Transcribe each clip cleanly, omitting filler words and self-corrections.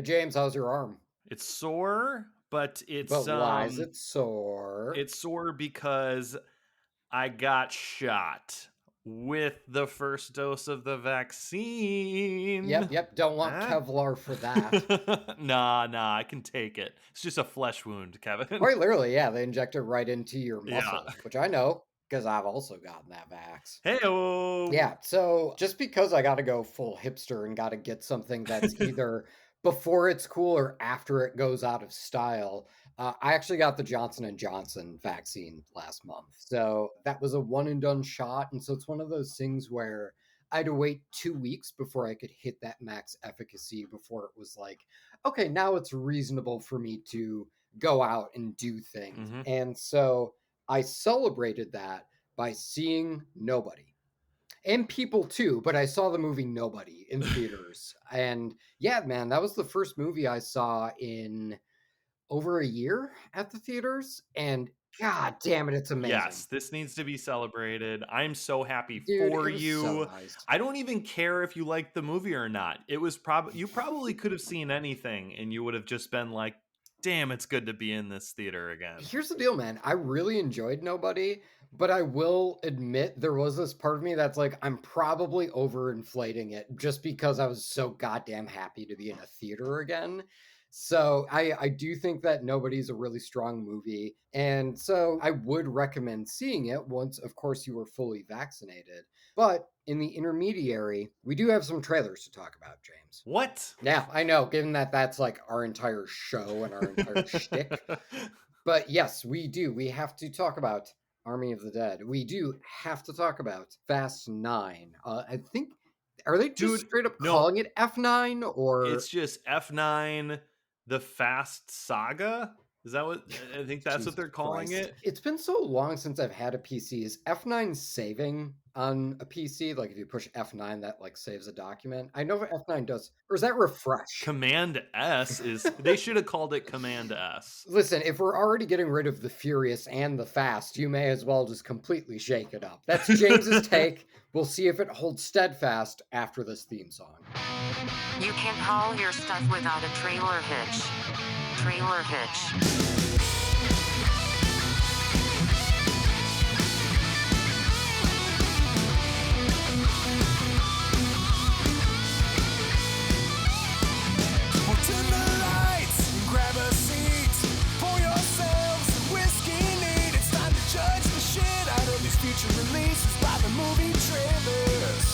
James, how's your arm? It's sore, but But why is it sore? it's sore because I got shot with the first dose of the Yep, vaccine. yep. Don't want Huh? Kevlar for that. Nah, I can take it. It's just a flesh wound, Kevin. Quite literally, yeah. They inject it right into your Yeah. muscle, which I know because I've also gotten that vax. Heyo. Yeah, so just because I gotta go full hipster and gotta get something that's either before it's cool or after it goes out of style, I actually got the Johnson and Johnson vaccine last month. So that was a one and done shot, and so it's one of those things where I had to wait 2 weeks before I could hit that max efficacy before it was like, okay, now it's reasonable for me to go out and do things. hmm And so I celebrated that by seeing nobody and people too, but I saw the movie Nobody in theaters. And yeah, man, that was the first movie I saw in over a year at the theaters. And god damn it, it's amazing. Yes, this needs to be celebrated. I'm so happy Dude, for it was so you. nice. I don't even care if you liked the movie or not. It was probably you probably could have seen anything and you would have just been like, "Damn, it's good to be in this theater again." Here's the deal, man. I really enjoyed Nobody, but I will admit there was this part of me that's like, I'm probably overinflating it just because I was so goddamn happy to be in a theater again. So I do think that Nobody's a really strong movie. And so I would recommend seeing it once, of course, you were fully vaccinated. But in the intermediary, we do have some trailers to talk about, James. What? Yeah, I know, given that that's like our entire show and our entire shtick. But yes, we do. We have to talk about Army of the Dead. We do have to talk about Fast Nine. I think are they just Dude, straight up no, calling it F9 or it's just F9 the Fast Saga. Is that what I think that's what Jesus they're calling Christ? it? It's been so long since I've had a PC. Is F9 saving on a PC? Like if you push F9, that like saves a document. I know what F9 does, or is that refresh? Command S is they should have called it Command S. Listen, if we're already getting rid of the Furious and the Fast, you may as well just completely shake it up. That's James's take. We'll see if it holds steadfast after this theme song. You can't haul your stuff without a trailer hitch. Trailer hitch. Turn the lights, grab a seat, pour yourselves some whiskey neat. It's time to judge the shit out of these future releases by the movie trailers.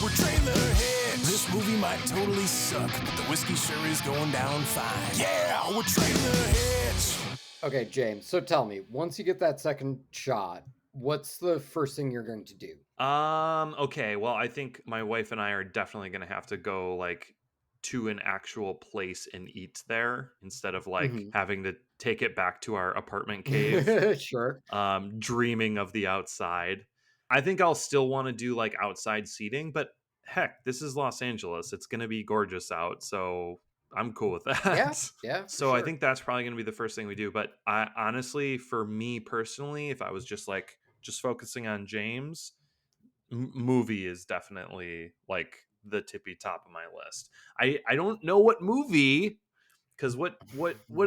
We're trailer hits. This movie might totally suck, but the whiskey sure is going down fine. Yeah, we're trailer hits. Okay, James, so tell me, once you get that second shot, what's the first thing you're going to do? Okay, well, I think my wife and I are definitely gonna have to go like to an actual place and eat there instead of like Hmm. having to take it back to our apartment cave, Sure. dreaming of the outside. I think I'll still want to do like outside seating, but heck, this is Los Angeles. It's gonna be gorgeous out, so I'm cool with Yeah, that. yeah, for So I sure. think that's probably gonna be the first thing we do. But I honestly, for me personally, if I was just focusing on James, movie is definitely like the tippy top of my list. I don't know what movie because what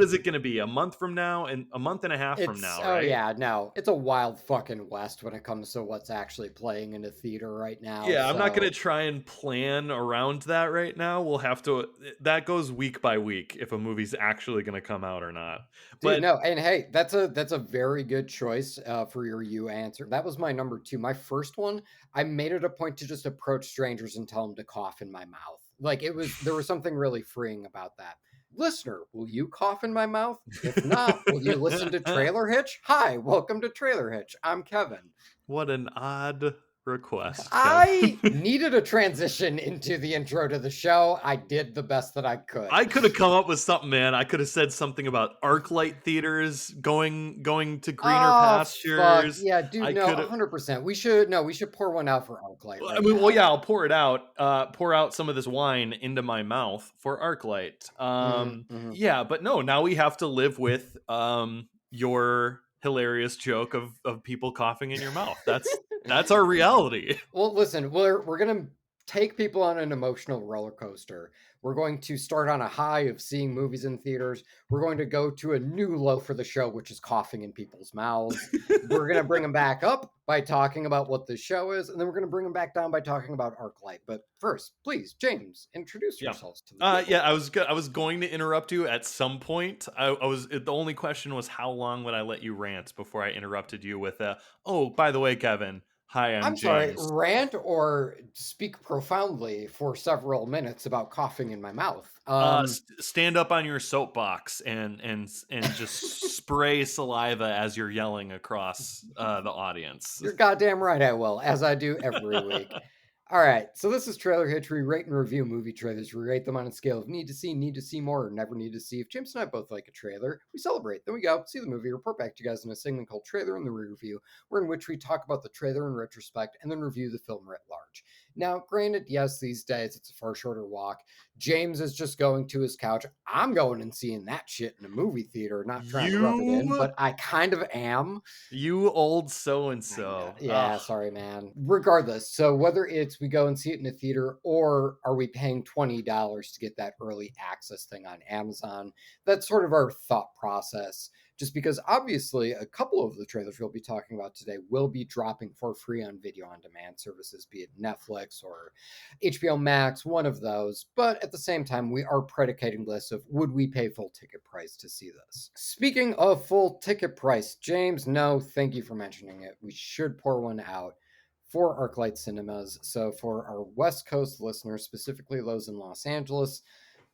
is it going to be a month from now and a month and a half from It's now, oh right? yeah, no. It's a wild fucking west when it comes to what's actually playing in a theater right now. Yeah, I'm not going So to try and plan around that right now. We'll have to that goes week by week if a movie's actually going to come out or not. dude, But no, and hey, that's a very good choice for your you answer. That was my number two. My first one, I made it a point to just approach strangers and tell them to cough in my mouth. Like it was, there was something really freeing about that. Listener, will you cough in my mouth? If not, will you listen to Trailer Hitch? Hi, welcome to Trailer Hitch. I'm Kevin. what an odd request, I Kevin. needed a transition into the intro to the show. I did the best that I could. I could have come up with something, man. I could have said something about ArcLight theaters going to greener Oh fuck pastures. yeah, dude! I No, could have. 100%. We should no, we should pour one out for Arclight I right mean, well, now. yeah, I'll pour it out. Pour out some of this wine into my mouth for ArcLight. Mm-hmm. Yeah, but no. Now we have to live with your hilarious joke of people coughing in your mouth. That's our reality. Well, listen, we're gonna take people on an emotional roller coaster. We're going to start on a high of seeing movies in theaters. We're going to go to a new low for the show, which is coughing in people's mouths. We're going to bring them back up by talking about what the show is, and then we're going to bring them back down by talking about ArcLight. But first, please, James, introduce Yeah. yourselves to the people. Yeah, I was going to interrupt you at some point. The only question was how long would I let you rant before I interrupted you with oh, by the way, Kevin, hi, I'm I'm sorry, James. rant or speak profoundly for several minutes about coughing in my mouth. Stand up on your soapbox and just spray saliva as you're yelling across the audience. You're goddamn right I will, as I do every week. All right, so this is Trailer Hitch. We rate and review movie trailers. We rate them on a scale of need to see more, or never need to see. If James and I both like a trailer, we celebrate. Then we go see the movie, report back to you guys in a segment called Trailer in the Review, in which we talk about the trailer in retrospect and then review the film writ large. Now, granted, yes, these days it's a far shorter walk. James is just going to his couch. I'm going and seeing that shit in a movie theater, not trying to rub it in, but I kind of am. You old so-and-so. Yeah, sorry, man. Regardless, so whether it's we go and see it in a theater or are we paying $20 to get that early access thing on Amazon, that's sort of our thought process. Just because obviously a couple of the trailers we'll be talking about today will be dropping for free on video on demand services, be it Netflix or HBO Max, one of those. But at the same time, we are predicating this of would we pay full ticket price to see this? Speaking of full ticket price, James, no, thank you for mentioning it. We should pour one out for ArcLight Cinemas. So for our West Coast listeners, specifically those in Los Angeles,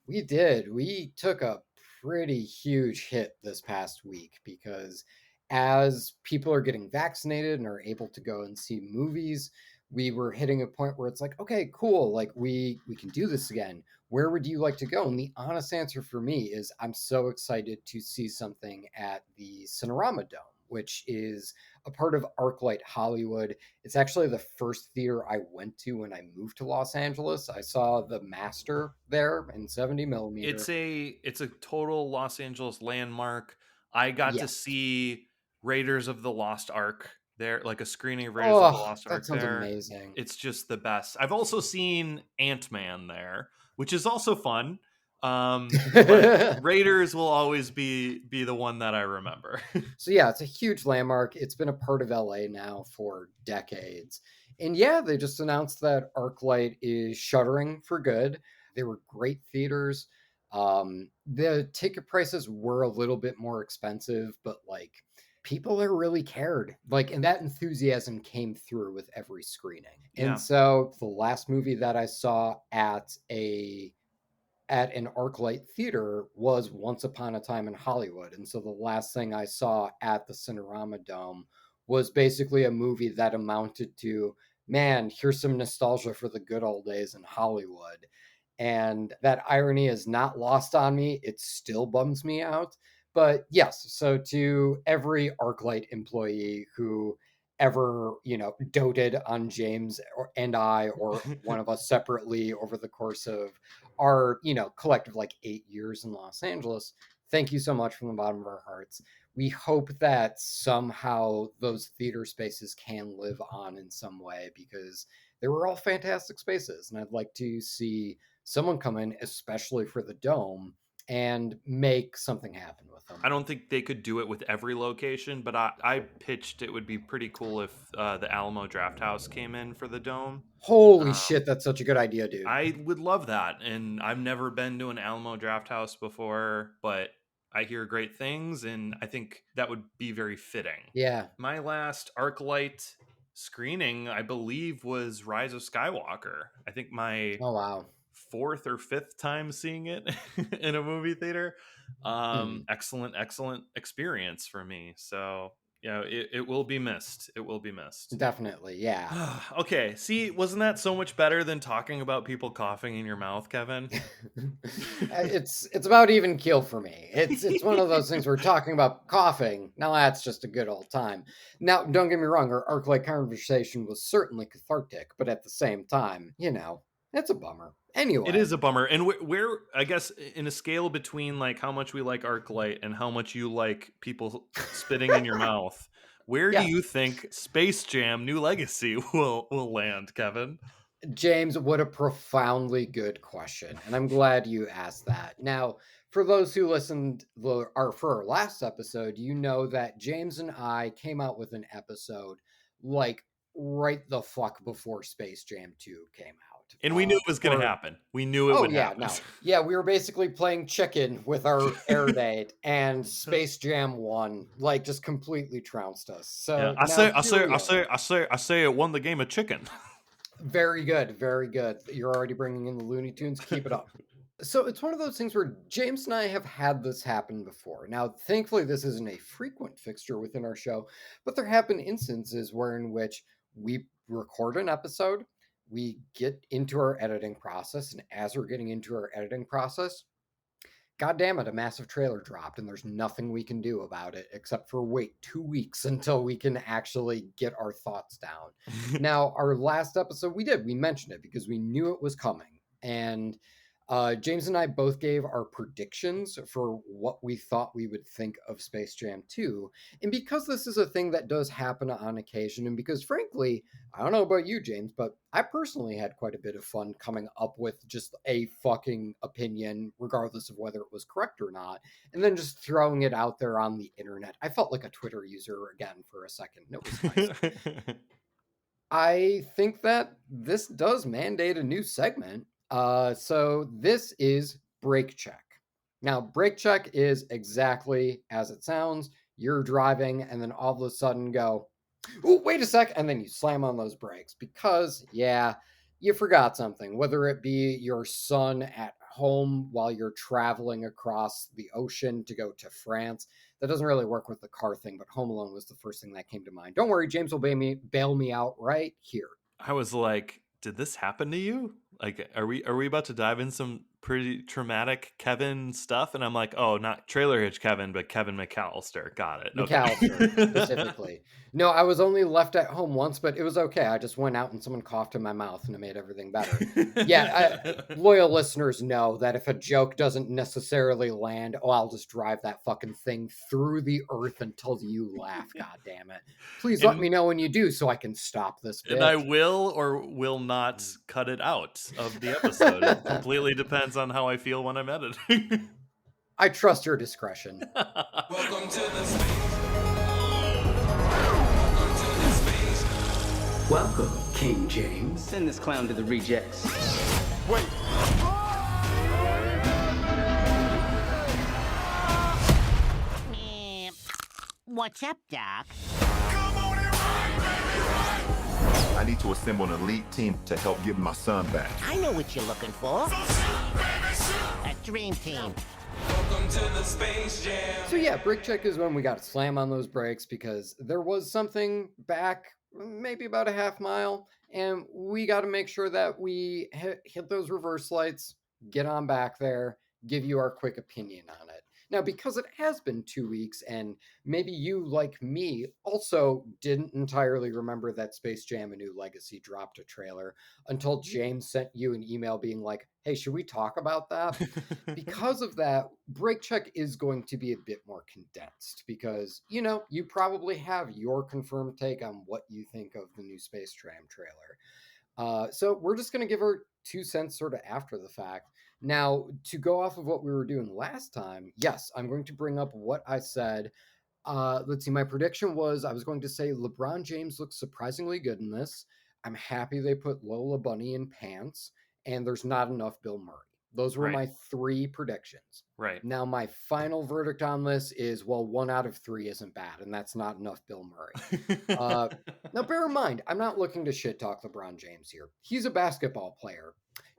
we took a pretty huge hit this past week because as people are getting vaccinated and are able to go and see movies, we were hitting a point where it's like, okay, cool, like we can do this again. Where would you like to go? And the honest answer for me is I'm so excited to see something at the Cinerama Dome, which is a part of ArcLight Hollywood. It's actually the first theater I went to when I moved to Los Angeles. I saw The Master there in 70 millimeter. It's a total Los Angeles landmark. I got to see Raiders of the Lost Ark there, like a screening of Raiders of the Lost Ark sounds there. amazing. It's just the best. I've also seen Ant-Man there, which is also fun. But Raiders will always be the one that I remember. So yeah, it's a huge landmark. It's been a part of LA now for decades. And yeah, they just announced that ArcLight is shuttering for good. They were great theaters. The ticket prices were a little bit more expensive, but like people there really cared. Like, and that enthusiasm came through with every screening. Yeah. And so the last movie that I saw at an ArcLight theater was Once Upon a Time in Hollywood. And so the last thing I saw at the Cinerama Dome was basically a movie that amounted to, man, here's some nostalgia for the good old days in Hollywood. And that irony is not lost on me. It still bums me out. But yes, so to every ArcLight employee who ever, doted on James and I or one of us separately over the course of our, collective 8 years in Los Angeles, thank you so much from the bottom of our hearts. We hope that somehow those theater spaces can live on in some way because they were all fantastic spaces. And I'd like to see someone come in, especially for the Dome, and make something happen with them. I don't think they could do it with every location, but I pitched it would be pretty cool if the Alamo Drafthouse came in for the Dome. Holy shit, that's such a good idea, dude. I would love that, and I've never been to an Alamo Drafthouse before, but I hear great things, and I think that would be very fitting. Yeah. My last ArcLight screening, I believe, was Rise of Skywalker. I think my fourth or fifth time seeing it in a movie theater. Excellent experience for me. So it will be missed. It will be missed. Definitely, yeah. Okay, see, wasn't that so much better than talking about people coughing in your mouth, Kevin? It's about even keel for me. It's one of those things we're talking about coughing. Now that's just a good old time. Now, don't get me wrong, our ArcLight conversation was certainly cathartic, but at the same time, it's a bummer. Anyway, it is a bummer. And where I guess in a scale between how much we like ArcLight and how much you like people spitting in your mouth, where do you think Space Jam: New Legacy will land, Kevin? James, what a profoundly good question. And I'm glad you asked that. Now, for those who listened or for our last episode, you know that James and I came out with an episode like right the fuck before Space Jam 2 came out. And we knew it was going to For happen. We knew it Oh would yeah, happen. no. Yeah, we were basically playing chicken with our air date and Space Jam 1 like just completely trounced us. Yeah, So now here we are. I say it won the game of chicken. Very good, very good. You're already bringing in the Looney Tunes. Keep it up. So it's one of those things where James and I have had this happen before. Now, thankfully, this isn't a frequent fixture within our show, but there have been instances where in which we record an episode, we get into our editing process, and as we're getting into our editing process, God damn it, a massive trailer dropped, and there's nothing we can do about it except for wait 2 weeks until we can actually get our thoughts down. Now, our last episode, we mentioned it because we knew it was coming. And James and I both gave our predictions for what we thought we would think of Space Jam 2. And because this is a thing that does happen on occasion, and because frankly, I don't know about you, James, but I personally had quite a bit of fun coming up with just a fucking opinion, regardless of whether it was correct or not, and then just throwing it out there on the internet. I felt like a Twitter user again for a second. It was nice. I think that this does mandate a new segment. So this is Brake Check. Now, Brake Check is exactly as it sounds. You're driving, and then all of a sudden go, oh, wait a sec, and then you slam on those brakes because, yeah, you forgot something. Whether it be your son at home while you're traveling across the ocean to go to France. That doesn't really work with the car thing, but Home Alone was the first thing that came to mind. Don't worry, James will bail me out right here. I was like, did this happen to you? Like, are we about to dive in some pretty traumatic Kevin stuff? And I'm like, oh, not Trailer Hitch Kevin, but Kevin McAllister. Got it. McAllister, Okay. specifically. No, I was only left at home once, but it was okay. I just went out and someone coughed in my mouth and it made everything better. Yeah, loyal listeners know that if a joke doesn't necessarily land, oh, I'll just drive that fucking thing through the earth until you laugh, god damn it. Please let me know when you do so I can stop this bitch. And I will or will not cut it out of the episode. It completely depends on how I feel when I'm editing. I trust your discretion. Welcome to the space. Welcome, King James. Send this clown to the rejects. Wait. What's up, Doc? Come on and ride, baby, ride. I need to assemble an elite team to help get my son back. I know what you're looking for. So shoot, baby, shoot. A dream team. Welcome to the Space Jam. So yeah, brake check is when we got to slam on those brakes because there was something back maybe about a half mile, and we got to make sure that we hit those reverse lights, get on back there, give you our quick opinion on it. Now, because it has been 2 weeks, and maybe you, like me, also didn't entirely remember that Space Jam: A New Legacy dropped a trailer until James sent you an email being like, hey, should we talk about that? Because of that, Break Check is going to be a bit more condensed because, you know, you probably have your confirmed take on what you think of the new Space Jam trailer. So we're just going to give our 2 cents sort of after the fact. Now, to go off of what we were doing last time, yes, I'm going to bring up what I said. Let's see, my prediction was I was going to say LeBron James looks surprisingly good in this. I'm happy they put Lola Bunny in pants, and there's not enough Bill Murray. Those were my 3 predictions. Right. Now, my final verdict on this is, well, 1 out of 3 isn't bad, and that's not enough Bill Murray. Now, bear in mind, I'm not looking to shit talk LeBron James here. He's a basketball player.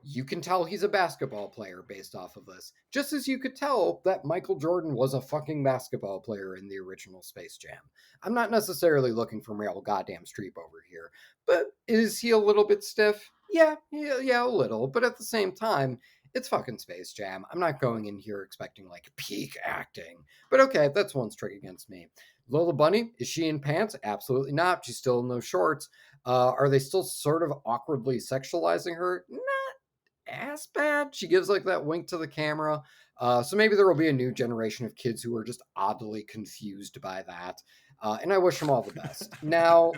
You can tell he's a basketball player based off of this. Just as you could tell that Michael Jordan was a fucking basketball player in the original Space Jam. I'm not necessarily looking for Meryl goddamn Streep over here. But is he a little bit stiff? Yeah, a little. But at the same time, it's fucking Space Jam. I'm not going in here expecting like peak acting. But okay, that's one trick against me. Lola Bunny, is she in pants? Absolutely not. She's still in those shorts. Are they still sort of awkwardly sexualizing her? Not as bad. She gives like that wink to the camera. So maybe there will be a new generation of kids who are just oddly confused by that. And I wish them all the best. Now,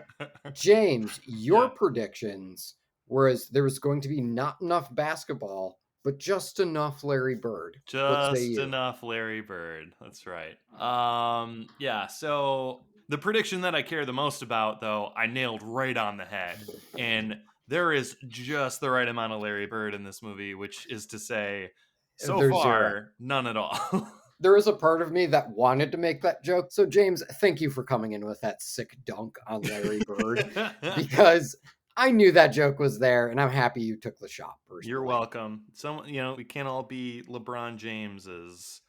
James, your predictions whereas there was going to be not enough basketball, but just enough Larry Bird. What say Just you? enough Larry Bird. That's right. Yeah, so the prediction that I care the most about, though, I nailed right on the head. And there is just the right amount of Larry Bird in this movie, which is to say, so There's zero. far, none at all. There is a part of me that wanted to make that joke. So, James, thank you for coming in with that sick dunk on Larry Bird because I knew that joke was there, and I'm happy you took the shot personally. You're welcome. We can't all be LeBron Jameses.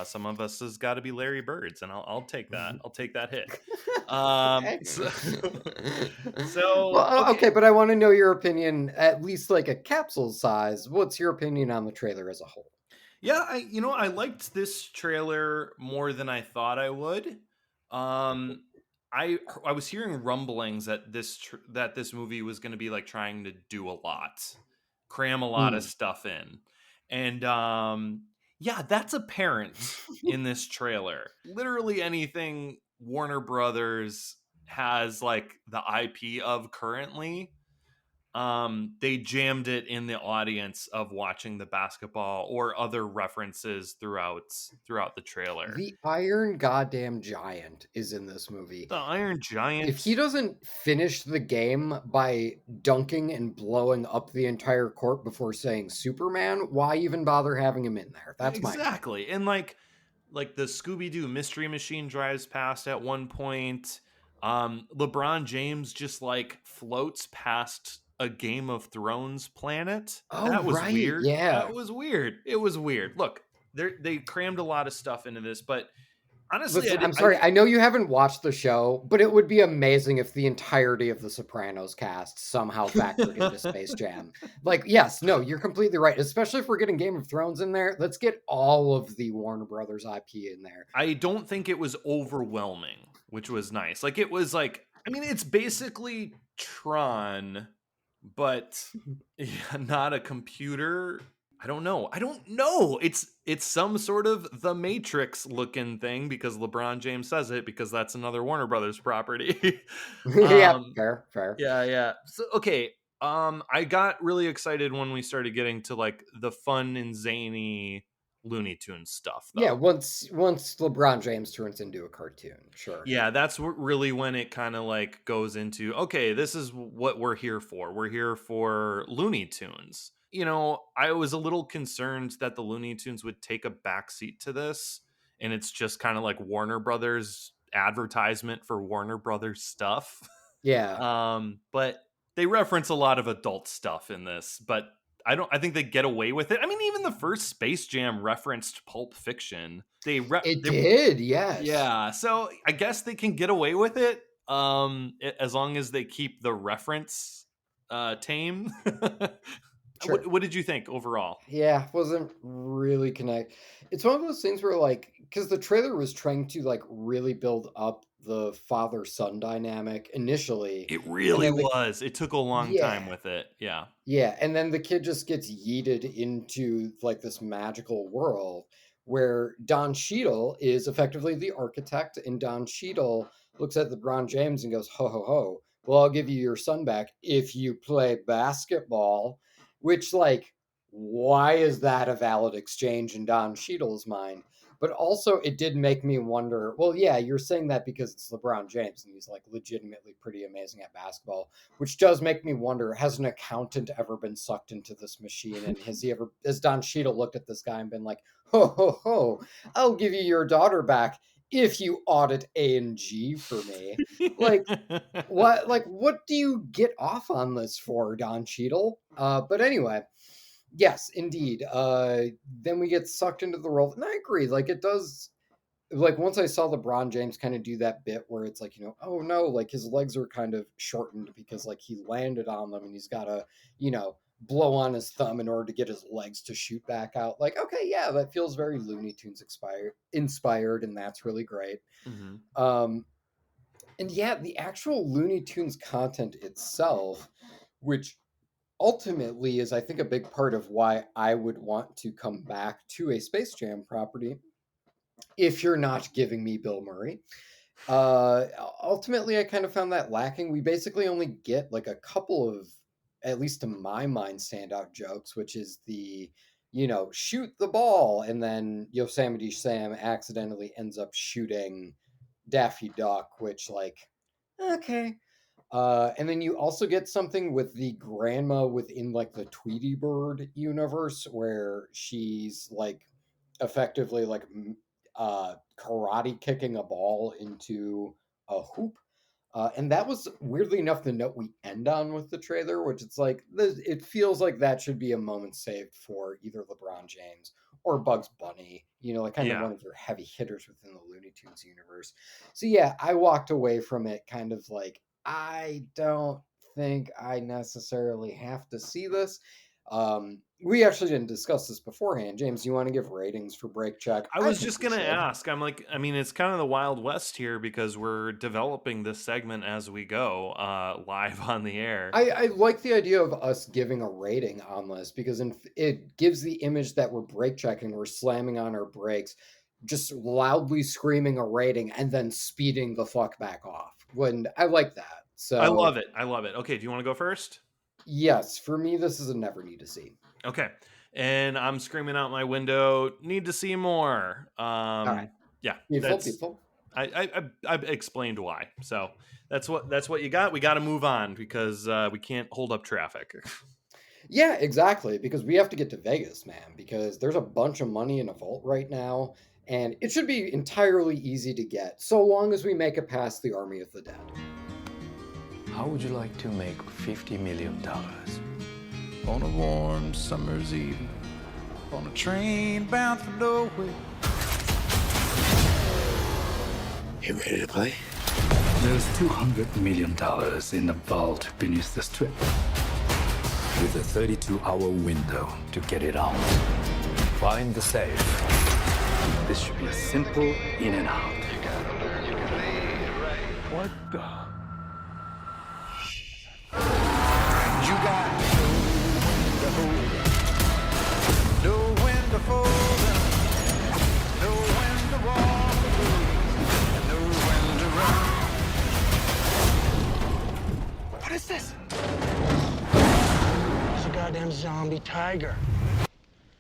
Some of us has got to be Larry Birds, and I'll take that. I'll take that hit. Well, okay, but I want to know your opinion, at least like a capsule size. What's your opinion on the trailer as a whole? Yeah, I liked this trailer more than I thought I would. I was hearing rumblings that this movie was going to be like trying to do a lot, cram a lot of stuff in, and yeah, that's apparent in this trailer. Literally anything Warner Brothers has like the IP of currently, they jammed it in the audience of watching the basketball or other references throughout the trailer. The Iron Goddamn Giant is in this movie. The Iron Giant. If he doesn't finish the game by dunking and blowing up the entire court before saying Superman, why even bother having him in there? That's exactly. And like the Scooby-Doo mystery machine drives past at one point. LeBron James just like floats past a Game of Thrones planet. Oh, that was right. weird. Yeah. That was weird. It was weird. Look, they crammed a lot of stuff into this, but honestly, Listen, I'm sorry. I know you haven't watched the show, but it would be amazing if the entirety of the Sopranos cast somehow factored into Space Jam. Like, yes, no, you're completely right. Especially if we're getting Game of Thrones in there, let's get all of the Warner Brothers IP in there. I don't think it was overwhelming, which was nice. Like, it was like, I mean, it's basically Tron, but not a computer. I don't know. It's some sort of The Matrix looking thing because LeBron James says it, because that's another Warner Brothers property. Yeah, fair. Yeah. So okay. I got really excited when we started getting to like the fun and zany Looney Tunes stuff, though. Yeah, once LeBron James turns into a cartoon, sure. Yeah, that's really when it kind of like goes into, okay, this is what we're here for. We're here for Looney Tunes. I was a little concerned that the Looney Tunes would take a backseat to this, and it's just kind of like Warner Brothers advertisement for Warner Brothers stuff. Yeah. But they reference a lot of adult stuff in this, but I think they get away with it. I mean, even the first Space Jam referenced Pulp Fiction. It did, yes. Yeah, so I guess they can get away with it, as long as they keep the reference tame. Sure. What did you think overall? Yeah, wasn't really connect. It's one of those things where like, because the trailer was trying to like really build up the father-son dynamic initially. It really then was. It took a long time with it. Yeah. Yeah, and then the kid just gets yeeted into like this magical world where Don Cheadle is effectively the architect, and Don Cheadle looks at LeBron James and goes, "Ho ho ho! Well, I'll give you your son back if you play basketball." Which, like, why is that a valid exchange in Don Cheadle's mind? But also, it did make me wonder. Well, yeah, you're saying that because it's LeBron James and he's like legitimately pretty amazing at basketball, which does make me wonder: has an accountant ever been sucked into this machine? And has Don Cheadle looked at this guy and been like, "Ho ho ho! I'll give you your daughter back if you audit A&G for me." Like, what do you get off on this for, Don Cheadle? But anyway, yes, indeed. Then we get sucked into the world, and I agree. Like, it does. Like, once I saw LeBron James kind of do that bit where it's like, oh no, like his legs are kind of shortened because like he landed on them and he's got to, blow on his thumb in order to get his legs to shoot back out. Like, okay, yeah, that feels very Looney Tunes inspired, and that's really great. Mm-hmm. And yeah, the actual Looney Tunes content itself, which ultimately is, I think, a big part of why I would want to come back to a Space Jam property, if you're not giving me Bill Murray. Ultimately, I kind of found that lacking. We basically only get like a couple of at least to my mind, standout jokes, which is the, shoot the ball, and then Yosemite Sam accidentally ends up shooting Daffy Duck, which, like, okay. And then you also get something with the grandma within like the Tweety Bird universe, where she's like effectively like karate kicking a ball into a hoop. And that was weirdly enough the note we end on with the trailer, which it's like it feels like that should be a moment saved for either LeBron James or Bugs Bunny, like kind of Yeah. one of your heavy hitters within the Looney Tunes universe. So yeah, I walked away from it kind of like, I don't think I necessarily have to see this. We actually didn't discuss this beforehand. James, you want to give ratings for Break Check? I I was think just we gonna should. ask. I'm like, I mean, it's kind of the Wild West here because we're developing this segment as we go, live on the air. I like the idea of us giving a rating on this because it gives the image that we're brake checking, we're slamming on our brakes, just loudly screaming a rating and then speeding the fuck back off. When I like that. I So love it. I love it. Okay, do you want to go first? yes, for me, this is a never need to see. Okay. And I'm screaming out my window, need to see more. All right, Yeah, beautiful, that's beautiful. I've explained why. So that's what you got. We got to move on because we can't hold up traffic. Yeah, exactly. Because we have to get to Vegas, man. Because there's a bunch of money in a vault right now, and it should be entirely easy to get, so long as we make it past the Army of the Dead. How would you like to make $50 million? On a warm summer's eve, on a train bound for nowhere. You ready to play? There's $200 million in the vault beneath the strip, with a 32-hour window to get it out. Find the safe. This should be a simple in and out. What the? You got know when to fold up, know when to walk away, and know when to run. What is this? It's a goddamn zombie tiger.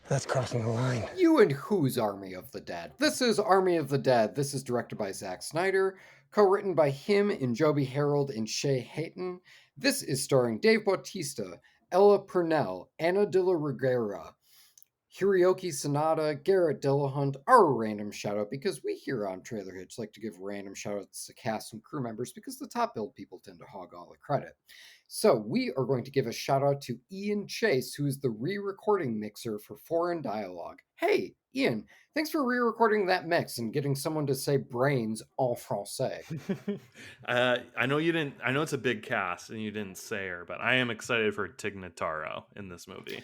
That's crossing the line. You and who's Army of the Dead? This is Army of the Dead. This is directed by Zack Snyder, co-written by him and Joby Harold and Shay Hayton. This is starring Dave Bautista, Ella Purnell, Anna de la Reguera, Hiroyuki Sanada, Garrett Dillahunt, our random shoutout, because we here on Trailer Hitch like to give random shoutouts to cast and crew members because the top billed people tend to hog all the credit. So we are going to give a shout out to Ian Chase, who is the re-recording mixer for Foreign Dialogue. Hey, Ian, thanks for re-recording that mix and getting someone to say brains en français. I know you didn't. I know it's a big cast and you didn't say her, but I am excited for Tig Notaro in this movie.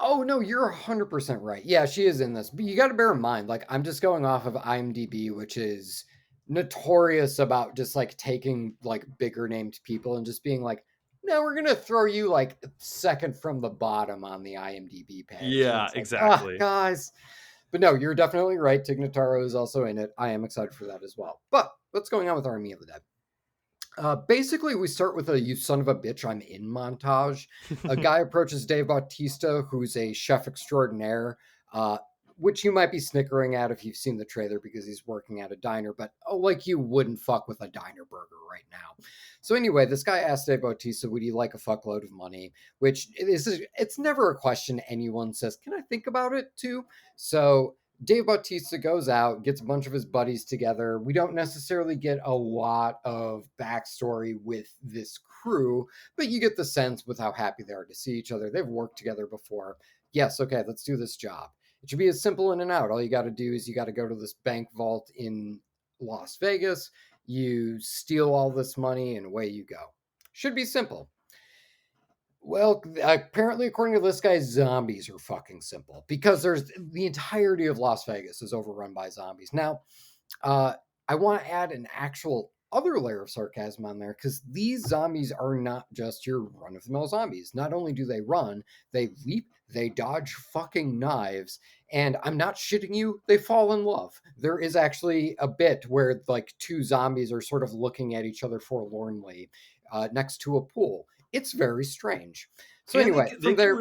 Oh, no, you're 100% right. Yeah, she is in this. But you got to bear in mind, like, I'm just going off of IMDb, which is notorious about just, like, taking, like, bigger named people and just being like, no, we're going to throw you, like, second from the bottom on the IMDb page. Yeah, like, exactly. Guys. But no, you're definitely right. Tig Notaro is also in it. I am excited for that as well. But what's going on with Army of the Dead? Basically, we start with a "you son of a bitch, I'm in" montage. A guy approaches Dave Bautista, who's a chef extraordinaire, which you might be snickering at if you've seen the trailer because he's working at a diner, but like you wouldn't fuck with a diner burger right now. So anyway, this guy asks Dave Bautista, would you like a fuckload of money? Which it's never a question anyone says, can I think about it too? So Dave Bautista goes out, gets a bunch of his buddies together. We don't necessarily get a lot of backstory with this crew, but you get the sense with how happy they are to see each other. They've worked together before. Yes, okay, let's do this job. It should be as simple in and out. All you got to do is you got to go to this bank vault in Las Vegas. You steal all this money and away you go. Should be simple. Well, apparently, according to this guy, zombies are fucking simple because there's the entirety of Las Vegas is overrun by zombies. Now, I want to add an actual other layer of sarcasm on there because these zombies are not just your run-of-the-mill zombies. Not only do they run, they leap, they dodge fucking knives, and I'm not shitting you, they fall in love. There is actually a bit where like two zombies are sort of looking at each other forlornly next to a pool. It's very strange. So And anyway, they from can there,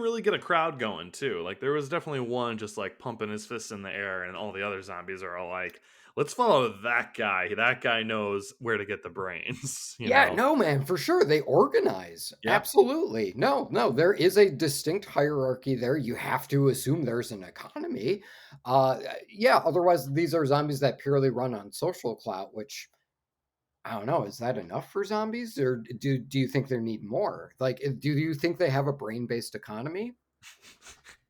really get a crowd going too. Like there was definitely one just like pumping his fists in the air, and all the other zombies are all like, "Let's follow that guy. That guy knows where to get the brains." You yeah, know? no, man, for sure. They organize. Yeah. Absolutely. No, no, there is a distinct hierarchy there. You have to assume there's an economy. Yeah, otherwise these are zombies that purely run on social clout, which I don't know, is that enough for zombies? Or do you think they need more? Like, do you think they have a brain-based economy?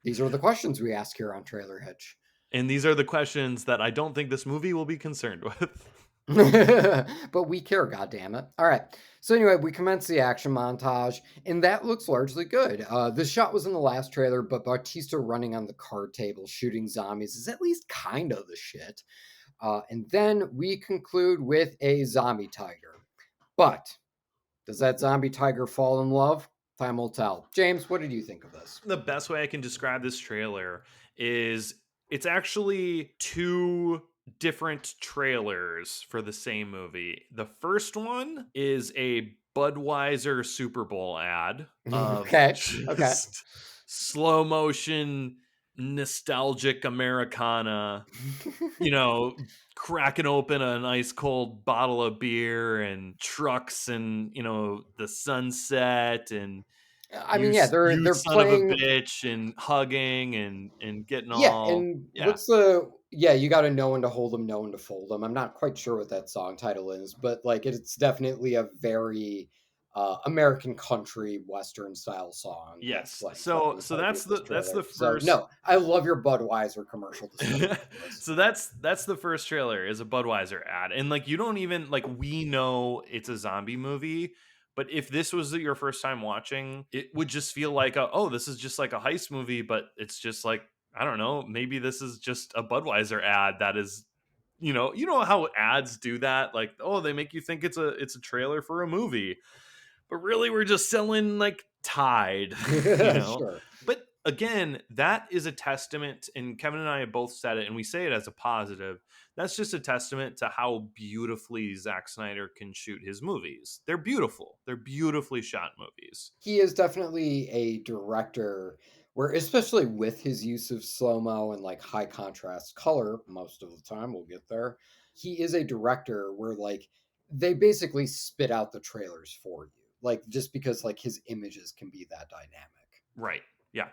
These are the questions we ask here on Trailer Hitch. And these are the questions that I don't think this movie will be concerned with. But we care, goddammit. All right. So anyway, we commence the action montage, and that looks largely good. This shot was in the last trailer, but Bautista running on the card table shooting zombies is at least kind of the shit. And then we conclude with a zombie tiger. But does that zombie tiger fall in love? Time will tell. James, what did you think of this? The best way I can describe this trailer is it's actually two different trailers for the same movie. The first one is a Budweiser Super Bowl ad of Okay. Okay. just slow motion nostalgic Americana, you know, cracking open an ice cold bottle of beer and trucks and, the sunset and I mean, yeah, you they're son of a playing. bitch and hugging and getting Yeah, all and yeah. what's the yeah, you gotta know when to hold them, know when to fold them. I'm not quite sure what that song title is, but like it's definitely a very American country western style song that's Yes. like So playing so heavy that's with this that's the trailer. So first no, I love your Budweiser commercial discussion for this. so that's the first trailer is a Budweiser ad. And like you don't even like we know it's a zombie movie, but if this was your first time watching, it would just feel like oh, this is just like a heist movie, but it's just like I don't know, maybe this is just a Budweiser ad that is you know how ads do that like oh they make you think it's a trailer for a movie but really we're just selling like Tide, you know. Sure. But again, that is a testament, and Kevin and I have both said it, and we say it as a positive. That's just a testament to how beautifully Zack Snyder can shoot his movies. They're beautiful. They're beautifully shot movies. He is definitely a director where, especially with his use of slow mo and like high contrast color, most of the time, we'll get there. He is a director where like they basically spit out the trailers for you, like just because like his images can be that dynamic. Right. Yeah.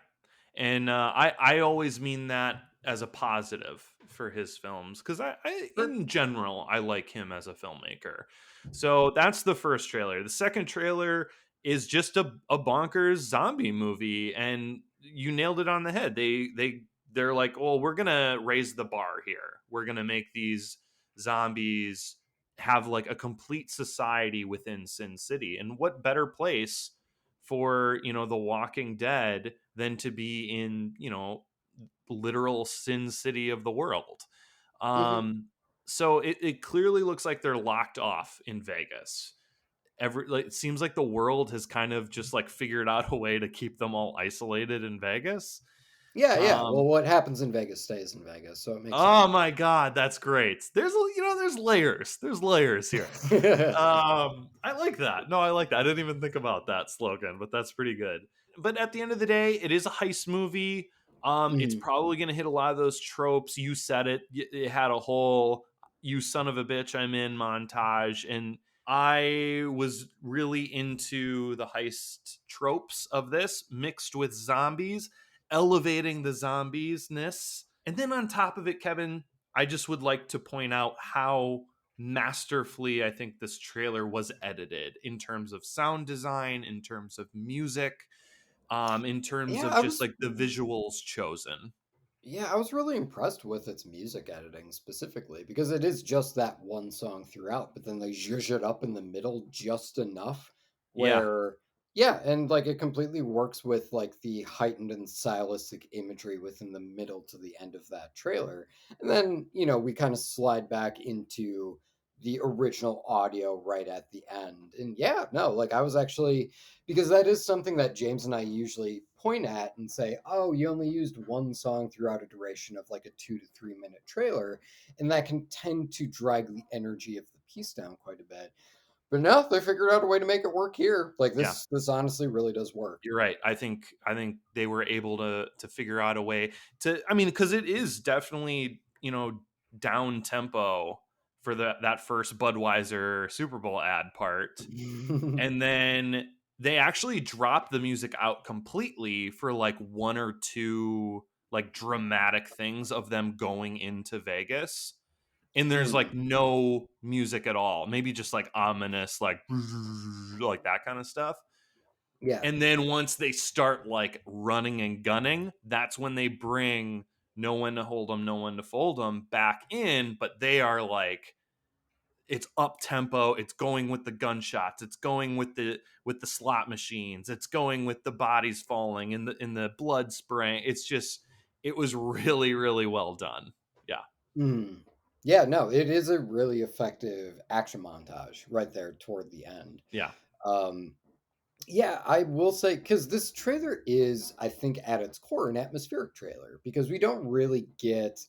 And I always mean that as a positive for his films because I Sure. in general I like him as a filmmaker. So that's the first trailer. The second trailer is just a bonkers zombie movie, and you nailed it on the head. They're like, well, we're gonna raise the bar here. We're gonna make these zombies have like a complete society within Sin City, and what better place for the Walking Dead than to be in literal Sin City of the world. Hmm. um so it clearly looks like they're locked off in Vegas. It seems like the world has kind of just like figured out a way to keep them all isolated in Vegas. Yeah, yeah. Well, um what happens in Vegas stays in Vegas, so it makes oh my god, that's great. There's layers here. sense. I like that. No, I like that. I didn't even think about that slogan, but that's pretty good. But at the end of the day, it is a heist movie. It's Mhm. probably going to hit a lot of those tropes. You said it. It had a whole "you son of a bitch, I'm in" montage, and I was really into the heist tropes of this mixed with zombies, elevating the zombies-ness. And then on top of it, Kevin, I just would like to point out how masterfully I think this trailer was edited in terms of sound design, in terms of music, in terms Yeah, of just like the visuals chosen. I was really impressed with its music editing specifically because it is just that one song throughout, but then they zhuzh it up in the middle just enough Yeah. where, yeah, and like it completely works with like the heightened and stylistic imagery within the middle to the end of that trailer. And then, we kind of slide back into the original audio right at the end. And yeah, no, like I was actually because that is something that James and I usually point at and say, "Oh, you only used one song throughout a duration of like a 2 to 3 minute trailer," and that can tend to drag the energy of the piece down quite a bit. But no, they figured out a way to make it work here. Like Yeah. this honestly really does work. You're right. I think they were able to figure out a way to. I mean, because it is definitely down tempo for that first Budweiser Super Bowl ad part, and then they actually dropped the music out completely for like one or two like dramatic things of them going into Vegas. And there's like Mm, no music at all. Maybe just like ominous, like like that kind of stuff. yeah. And then once they start like running and gunning, that's when they bring No One to Hold 'Em, No One to Fold 'Em back in. But they are like, it's up tempo. It's going with the gunshots. It's going with the slot machines. It's going with the bodies falling and the blood spraying. It's just, it was really really well done. Yeah, Mm. Yeah, no, it is a really effective action montage right there toward the end. yeah. Um, yeah, I will say because this trailer is, I think, at its core, an atmospheric trailer because we don't really get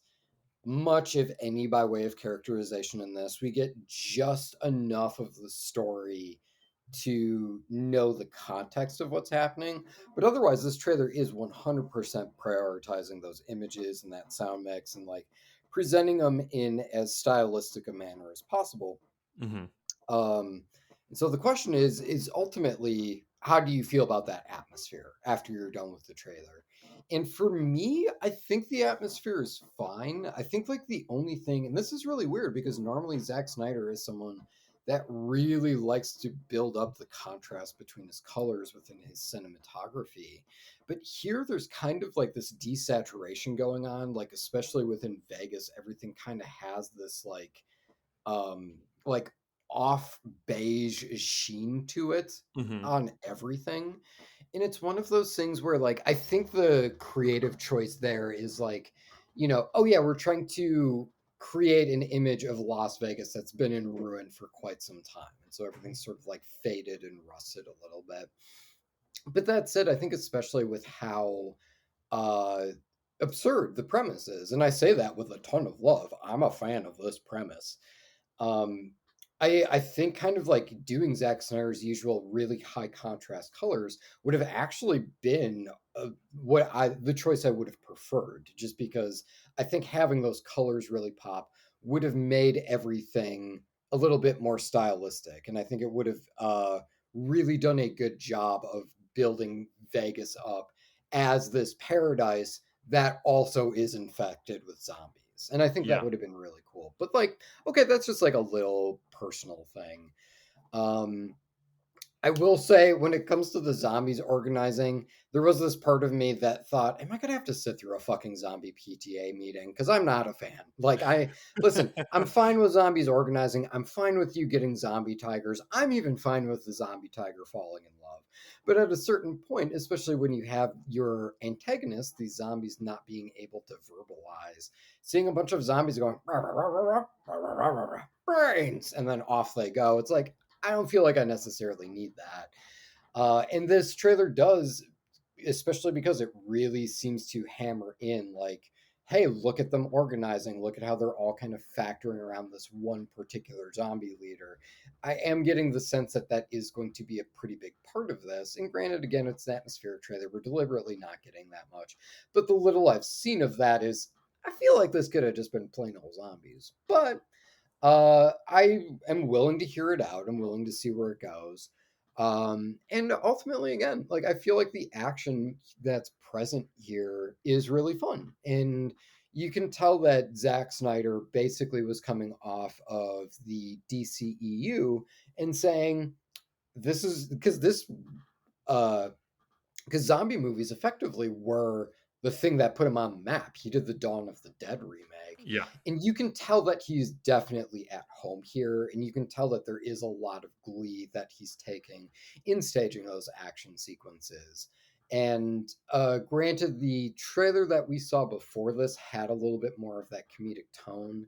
much of any by way of characterization in this. We get just enough of the story to know the context of what's happening. But otherwise, this trailer is 100% prioritizing those images and that sound mix and like presenting them in as stylistic a manner as possible. Hmm. And so the question is ultimately, how do you feel about that atmosphere after you're done with the trailer? And for me, I think the atmosphere is fine. I think like the only thing, and this is really weird because normally Zack Snyder is someone that really likes to build up the contrast between his colors within his cinematography. But here there's kind of like this desaturation going on, like especially within Vegas, everything kind of has this like off beige sheen to it Hmm. on everything. And it's one of those things where like I think the creative choice there is like, oh yeah, we're trying to create an image of Las Vegas that's been in ruin for quite some time. And so everything's sort of like faded and rusted a little bit. But that said, I think especially with how uh absurd the premise is, and I say that with a ton of love. I'm a fan of this premise. um, I think kind of like doing Zack Snyder's usual really high contrast colors would have actually been the choice I would have preferred, just because I think having those colors really pop would have made everything a little bit more stylistic, and I think it would have really done a good job of building Vegas up as this paradise that also is infected with zombies, and I think that Yeah. would have been really cool. But like, okay, that's just like a little personal thing. Um, I will say, when it comes to the zombies organizing, there was this part of me that thought, am I going to have to sit through a fucking zombie PTA meeting? Because I'm not a fan. Like, listen, I'm fine with zombies organizing. I'm fine with you getting zombie tigers. I'm even fine with the zombie tiger falling in love. But at a certain point, especially when you have your antagonist, these zombies not being able to verbalize, seeing a bunch of zombies going, "Rah, rah, rah, rah, rah, rah, rah, rah, rah, brains," and then off they go. It's like, I don't feel like I necessarily need that. And this trailer does, especially because it really seems to hammer in like, hey, look at them organizing. Look at how they're all kind of factoring around this one particular zombie leader. I am getting the sense that that is going to be a pretty big part of this. And granted, again, it's an atmospheric trailer. We're deliberately not getting that much. But the little I've seen of that is, I feel like this could have just been plain old zombies. But I am willing to hear it out. I'm willing to see where it goes. And ultimately, again, like I feel like the action that's present here is really fun. And you can tell that Zack Snyder basically was coming off of the DCEU and saying, this is uh, because zombie movies effectively were the thing that put him on the map. He did the Dawn of the Dead remake. Yeah. And you can tell that he's definitely at home here. And you can tell that there is a lot of glee that he's taking in staging those action sequences. And granted, the trailer that we saw before this had a little bit more of that comedic tone.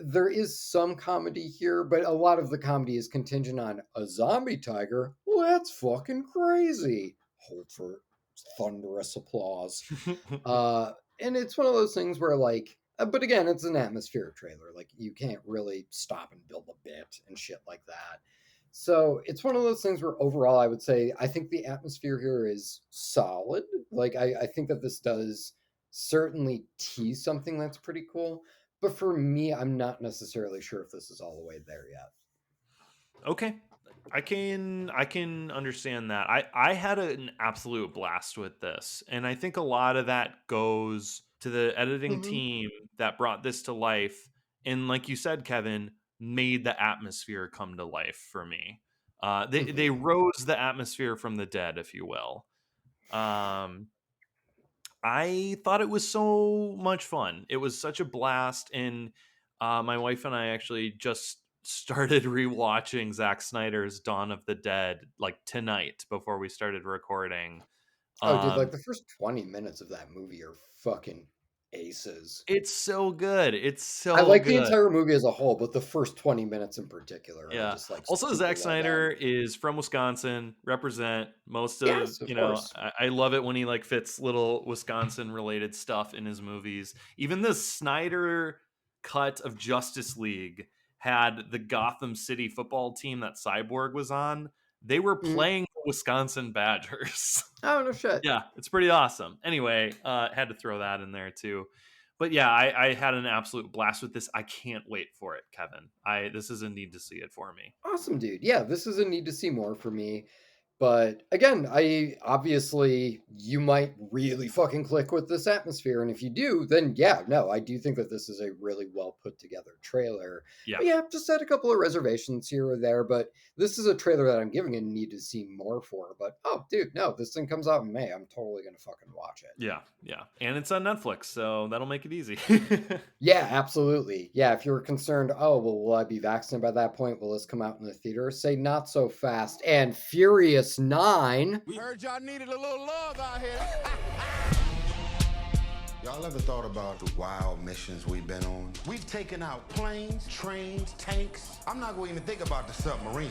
There is some comedy here, but a lot of the comedy is contingent on a zombie tiger. Well, that's fucking crazy. Hold for thunderous applause. And it's one of those things where, like, But again, it's an atmospheric trailer. Like, you can't really stop and build a bit and shit like that. So it's one of those things where overall I would say I think the atmosphere here is solid. Like, I think that this does certainly tease something that's pretty cool. But for me, I'm not necessarily sure if this is all the way there yet. Okay. I can understand that. I had an absolute blast with this, and I think a lot of that goes to the editing Mhm. team that brought this to life, and like you said, Kevin, made the atmosphere come to life for me. They Mhm. rose the atmosphere from the dead, if you will. Um, I thought it was so much fun. It was such a blast, and my wife and I actually just started rewatching Zack Snyder's Dawn of the Dead like tonight before we started recording. Oh, dude, like Um, the first 20 minutes of that movie are fucking aces. it's so good. It's I so like the good. entire movie as a whole, but the first 20 minutes in particular are Yeah. just like Also, super Zack well done. Snyder is from Wisconsin. Represent most of Yes, of course. I love it when he like fits little Wisconsin related stuff in his movies. Even the Snyder cut of Justice League had the Gotham City football team that Cyborg was on. They were Mhm. playing the Wisconsin Badgers. Oh, no shit. Yeah, it's pretty awesome. Anyway, had to throw that in there too. But yeah, I had an absolute blast with this. I can't wait for it, Kevin. I This is a need to see it for me. Awesome, dude. Yeah, this is a need to see more for me. But again, I obviously you might really fucking click with this atmosphere. And if you do, then yeah, no, I do think that this is a really well put together trailer. Yeah. But yeah, just had a couple of reservations here or there. But this is a trailer that I'm giving a need to see more for. But oh, dude, no, this thing comes out in May. I'm totally gonna fucking watch it. Yeah, yeah. And it's on Netflix, so that'll make it easy. Yeah, absolutely. Yeah, if you're concerned, oh, well, will I be vaccinated by that point? Will this come out in the theater? Say not so fast. And Furious 9. We heard y'all needed a little love out here. Y'all ever thought about the wild missions we've been on? We've taken out planes, trains, tanks. I'm not going to even think about the submarine.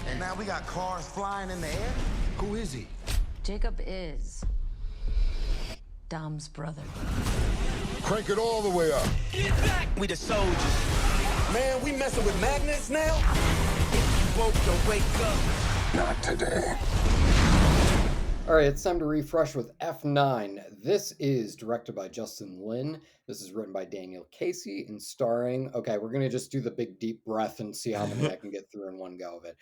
And now we got cars flying in the air? Who is he? Jacob is Dom's brother. Crank it all the way up. Get back! We the soldiers. Man, we messing with magnets now? If you woke, don't wake up. Not today. All right, it's time to refresh with F9. This is directed by Justin Lin. This is written by Daniel Casey and starring. Okay, we're going to just do the big deep breath and see how many I can get through in one go of it.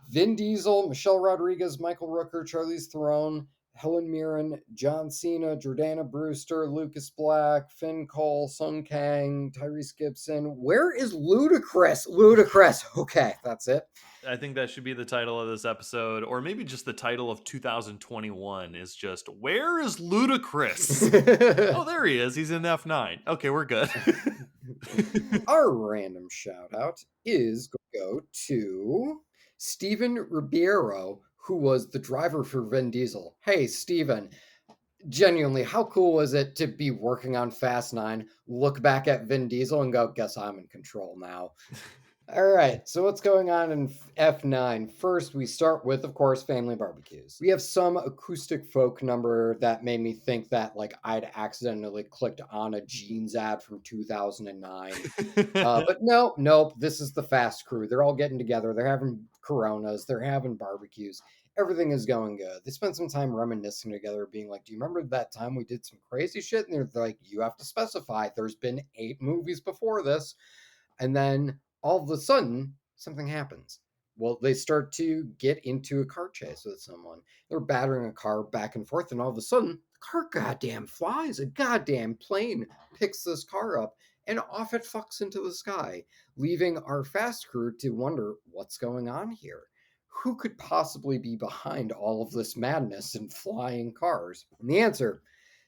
Vin Diesel, Michelle Rodriguez, Michael Rooker, Charlize Theron, Helen Mirren, John Cena, Jordana Brewster, Lucas Black, Finn Cole, Sung Kang, Tyrese Gibson. Where is Ludacris? Ludacris. Okay, that's it. I think that should be the title of this episode, or maybe just the title of 2021 is just, where is Ludacris? Oh, there he is. He's in F9. Okay, we're good. Our random shout out is going to go to Steven Ribeiro, who was the driver for Vin Diesel. Hey, Steven, genuinely, how cool was it to be working on Fast 9, look back at Vin Diesel and go, guess I'm in control now? All right, so what's going on in F9? First, we start with, of course, family barbecues. We have some acoustic folk number that made me think that, like, I'd accidentally clicked on a jeans ad from 2009. But nope, this is the Fast crew. They're all getting together. They're having Coronas. They're having barbecues. Everything is going good. They spend some time reminiscing together, being like, do you remember that time we did some crazy shit? And they're like, you have to specify. There's been 8 movies before this. And then all of a sudden, something happens. Well, they start to get into a car chase with someone. They're battering a car back and forth, and all of a sudden, the car goddamn flies. A goddamn plane picks this car up, and off it fucks into the sky, leaving our Fast crew to wonder what's going on here. Who could possibly be behind all of this madness and flying cars? And the answer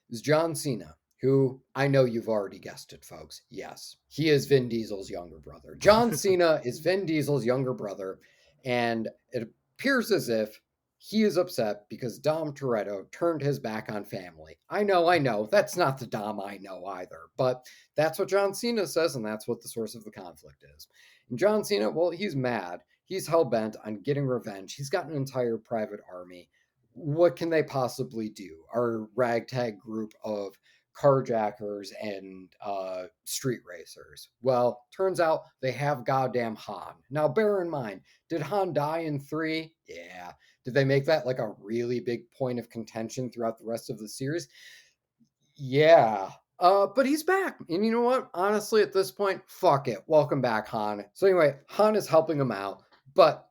is John Cena, who I know you've already guessed it, folks. Yes, he is Vin Diesel's younger brother. John Cena is Vin Diesel's younger brother, and it appears as if he is upset because Dom Toretto turned his back on family. I know, that's not the Dom I know either, but that's what John Cena says, and that's what the source of the conflict is. And John Cena, well, he's mad. He's hell-bent on getting revenge. He's got an entire private army. What can they possibly do? Our ragtag group of carjackers and street racers. Well, turns out they have goddamn Han. Now, bear in mind, did Han die in 3? Yeah. Did they make that like a really big point of contention throughout the rest of the series? Yeah. But he's back. And you know what? Honestly, at this point, fuck it. Welcome back, Han. So anyway, Han is helping him out, but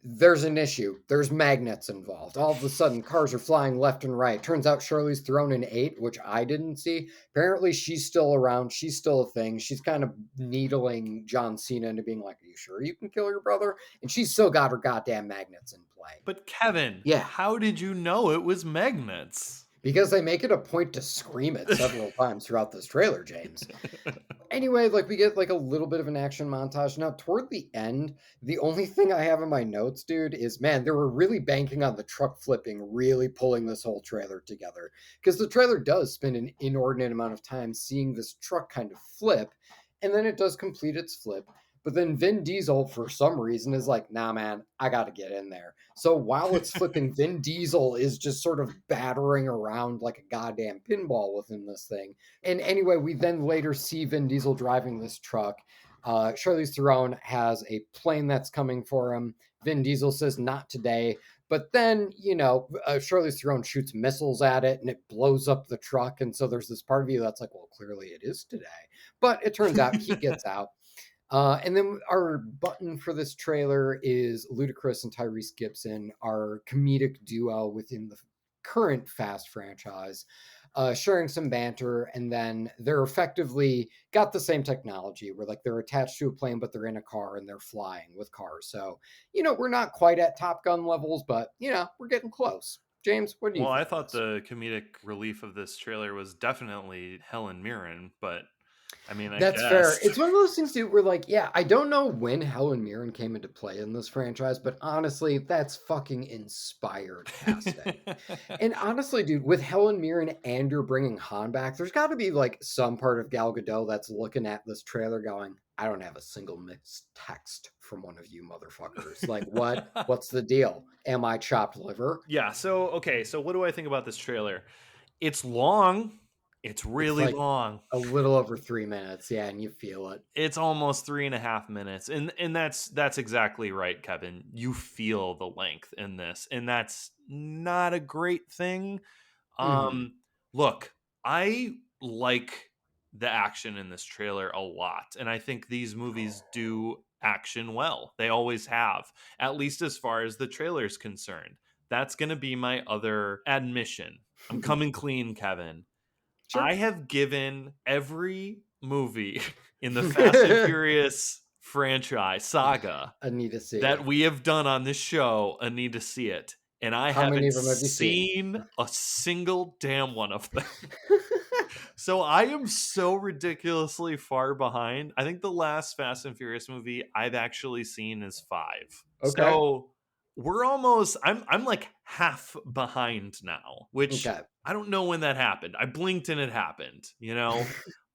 there's an issue. There's magnets involved. All of a sudden, cars are flying left and right. Turns out Shirley's thrown an 8, which I didn't see. Apparently, she's still around. She's still a thing. She's kind of needling John Cena into being like, are you sure you can kill your brother? And she's still got her goddamn magnets in play. But Kevin, yeah, how did you know it was magnets? Because they make it a point to scream it several times throughout this trailer, James. Anyway, like we get like a little bit of an action montage. Now, toward the end, the only thing I have in my notes, dude, is man, they were really banking on the truck flipping, really pulling this whole trailer together. Because the trailer does spend an inordinate amount of time seeing this truck kind of flip, and then it does complete its flip. But then Vin Diesel, for some reason, is like, nah, man, I got to get in there. So while it's flipping, Vin Diesel is just sort of battering around like a goddamn pinball within this thing. And anyway, we then later see Vin Diesel driving this truck. Charlize Theron has a plane that's coming for him. Vin Diesel says, not today. But then, you know, Charlize Theron shoots missiles at it and it blows up the truck. And so there's this part of you that's like, well, clearly it is today. But it turns out he gets out. And then our button for this trailer is Ludacris and Tyrese Gibson, our comedic duo within the current Fast franchise, sharing some banter. And then they're effectively got the same technology where like they're attached to a plane, but they're in a car and they're flying with cars. So, you know, we're not quite at Top Gun levels, but, you know, we're getting close. James, what do you think? Well, I thought the comedic relief of this trailer was definitely Helen Mirren, but I mean, That's fair. It's one of those things, too, where, like, yeah, I don't know when Helen Mirren came into play in this franchise, but honestly, that's fucking inspired casting. And honestly, dude, with Helen Mirren and you're bringing Han back, there's got to be, like, some part of Gal Gadot that's looking at this trailer going, I don't have a single mixed text from one of you motherfuckers. Like, what? What's the deal? Am I chopped liver? Yeah, so, okay, so what do I think about this trailer? It's long. It's really like long. A little over 3 minutes, yeah, and you feel it. It's almost 3.5 minutes. And that's exactly right, Kevin. You feel the length in this, and that's not a great thing. Look, I like the action in this trailer a lot, and I think these movies do action well. They always have, at least as far as the trailer is concerned. That's going to be my other admission. I'm coming clean, Kevin. Sure. I have given every movie in the Fast and Furious franchise saga I need to see that it. we have done on this show a need to see it. And I haven't seen a single damn one of them. So I am so ridiculously far behind. I think the last Fast and Furious movie I've actually seen is 5. Okay. So we're almost I'm like half behind now, which I don't know when that happened. I blinked and it happened, you know.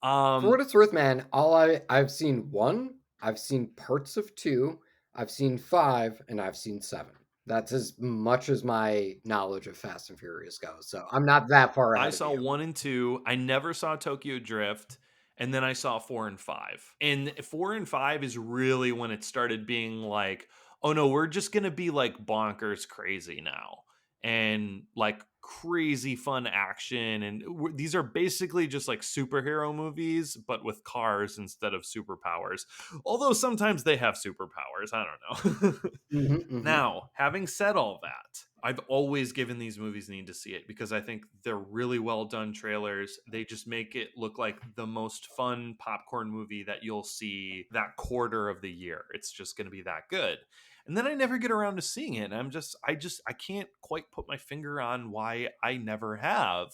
For what it's worth, man, I've seen 1, I've seen parts of 2, I've seen 5, and I've seen 7. That's as much as my knowledge of Fast and Furious goes. So I'm not that far ahead. I saw 1 and 2. I never saw Tokyo Drift. And then I saw 4 and 5. And 4 and 5 is really when it started being like, oh no, we're just going to be like bonkers crazy now. And like crazy fun action. And these are basically just like superhero movies, but with cars instead of superpowers. Although sometimes they have superpowers. I don't know. Now, having said all that, I've always given these movies need to see it because I think they're really well done trailers. They just make it look like the most fun popcorn movie that you'll see that quarter of the year. It's just going to be that good. And then I never get around to seeing it. And I can't quite put my finger on why I never have.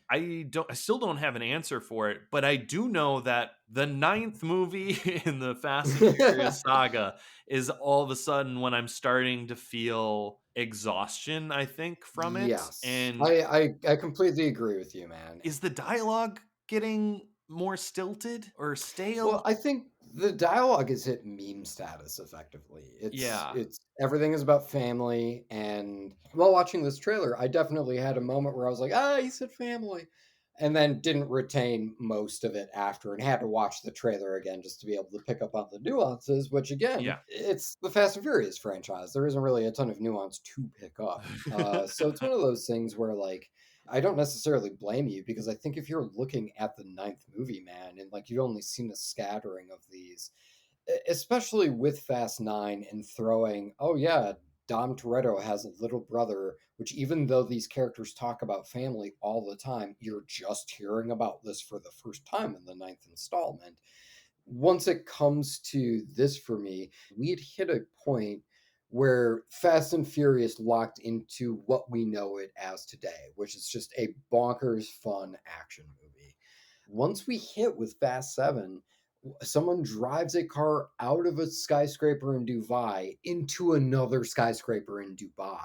I still don't have an answer for it, but I do know that the 9th movie in the Fast and Furious saga is all of a sudden when I'm starting to feel exhaustion, I think, from it. Yes. And I completely agree with you, man. Is the dialogue getting more stilted or stale? Well, I think the dialogue has hit meme status effectively. It's everything is about family. And while watching this trailer, I definitely had a moment where I was like, he said family. and then didn't retain most of it after and had to watch the trailer again just to be able to pick up on the nuances, which again, Yeah. it's the Fast and Furious franchise. There isn't really a ton of nuance to pick up. So it's one of those things where, like, I don't necessarily blame you because I think if you're looking at the ninth movie, man, and like you've only seen a scattering of these, especially with Fast Nine and throwing, oh yeah, Dom Toretto has a little brother, which even though these characters talk about family all the time, you're just hearing about this for the first time in the ninth installment. Once it comes to this for me, we'd hit a point where Fast and Furious locked into what we know it as today, which is just a bonkers fun action movie. Once we hit with Fast 7, someone drives a car out of a skyscraper in Dubai into another skyscraper in Dubai.